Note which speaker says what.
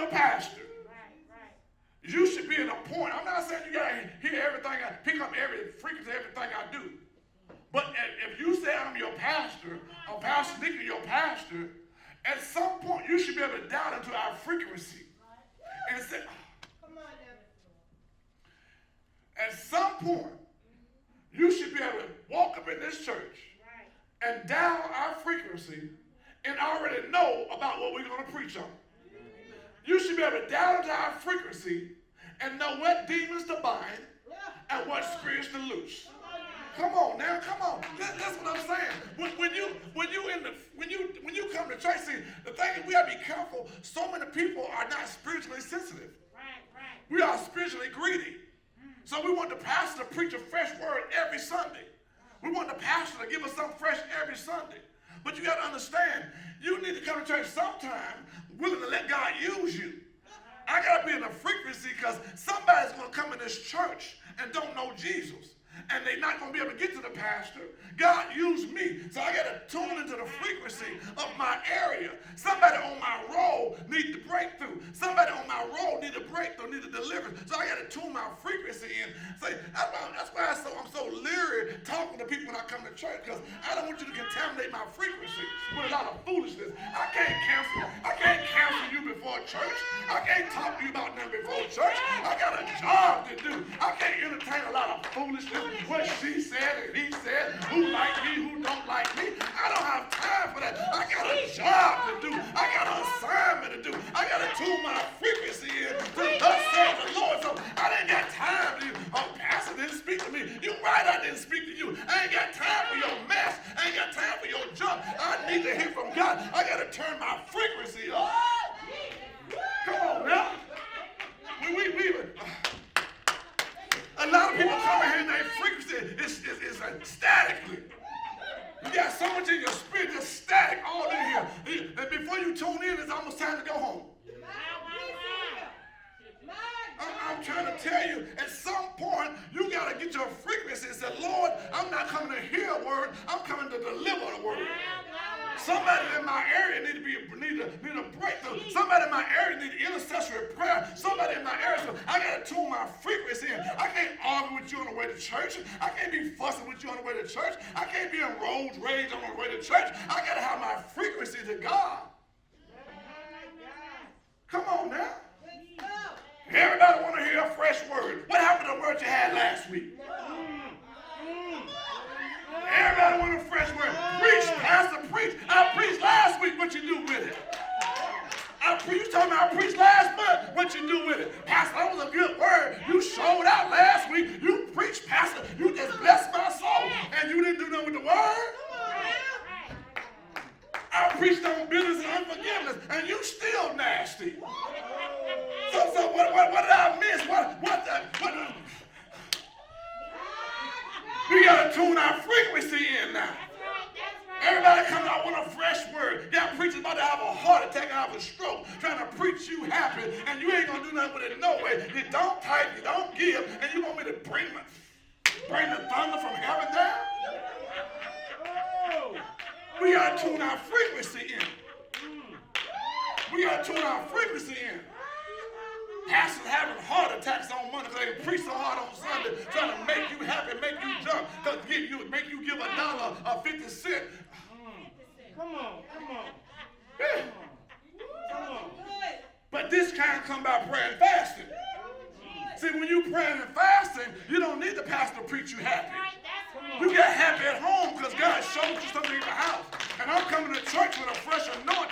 Speaker 1: your pastor. You should be in a point. I'm not saying you got to hear everything, pick up every frequency, everything I do. But if you say I'm your pastor, or Pastor Nick your pastor, at some point you should be able to dial into our frequency. And say, at some point, you should be able to walk up in this church and dial our frequency and already know about what we're going to preach on. You should be able to dial into our frequency and know what demons to bind and what spirits to loose. Come on now, come on. That's what I'm saying. When you come to church, see, the thing is we gotta be careful. So many people are not spiritually sensitive. We are spiritually greedy. So we want the pastor to preach a fresh word every Sunday. We want the pastor to give us something fresh every Sunday. But you got to understand, you need to come to church sometime willing to let God use you. I got to be in a frequency because somebody's going to come in this church and don't know Jesus. And they're not going to be able to get to the pastor. God used me. So I got to tune into the frequency of my area. Somebody on my road needs the breakthrough. Somebody on my road needs a breakthrough, needs a deliverance. So I got to tune my frequency in. Say, that's why I'm so leery talking to people when I come to church, because I don't want you to contaminate my frequency with a lot of foolishness. I can't cancel you before church. I can't talk to you about nothing before church. I got a job to do. I can't entertain a lot of foolishness. What she said and he said, who like me, who don't like me. I don't have time for that. I got a job to do. I got an assignment to do. I got to tune my frequency in to thus saith the Lord. So I didn't got time to you. Oh, pastor didn't speak to me. You're right, I didn't speak to you. I ain't got time for your mess. I ain't got time for your junk. I need to hear from God. I got to turn my frequency up. Come on now. A lot of people come in here and their frequency is statically. You got so much in your spirit just static all in here. And before you tune in, it's almost time to go home. I'm trying to tell you, at some point, you got to get your frequency and say, Lord, I'm not coming to hear a word. I'm coming to deliver the word. Somebody in my area need a breakthrough. Somebody in my area need intercessory prayer. Somebody in my area, so I got to tune my frequency in. I can't argue with you on the way to church. I can't be fussing with you on the way to church. I can't be in road rage on the way to church. I got to have my frequency to God. Come on now. Everybody want to hear a fresh word. What happened to the word you had last week? Everybody want a fresh word. Preach, pastor, preach. I preached last week. What you do with it? You told me I preached last month. What you do with it? Pastor, that was a good word. You showed out last week. You preached, pastor. You just blessed my soul. And you didn't do nothing with the word. I preached on bitterness and unforgiveness. And you still nasty. So what did I miss? What we got to tune our frequency in now. Everybody coming out with a fresh word. Y'all preachers about to have a heart attack and have a stroke trying to preach you happy, and you ain't going to do nothing with it no way. You don't type, you don't give, and you want me to bring the thunder from heaven down? We got to tune our frequency in. We got to tune our frequency in. Pastors having heart attacks on Monday because they preach so hard on Sunday, trying to make you happy, make you jump, make you give $1 or 50 cents. Come on. Yeah. Come on. But this kind come by prayer and fasting. See, when you praying and fasting, you don't need the pastor to preach you happy. You get happy at home because God showed you something in the house. And I'm coming to church with a fresh anointing.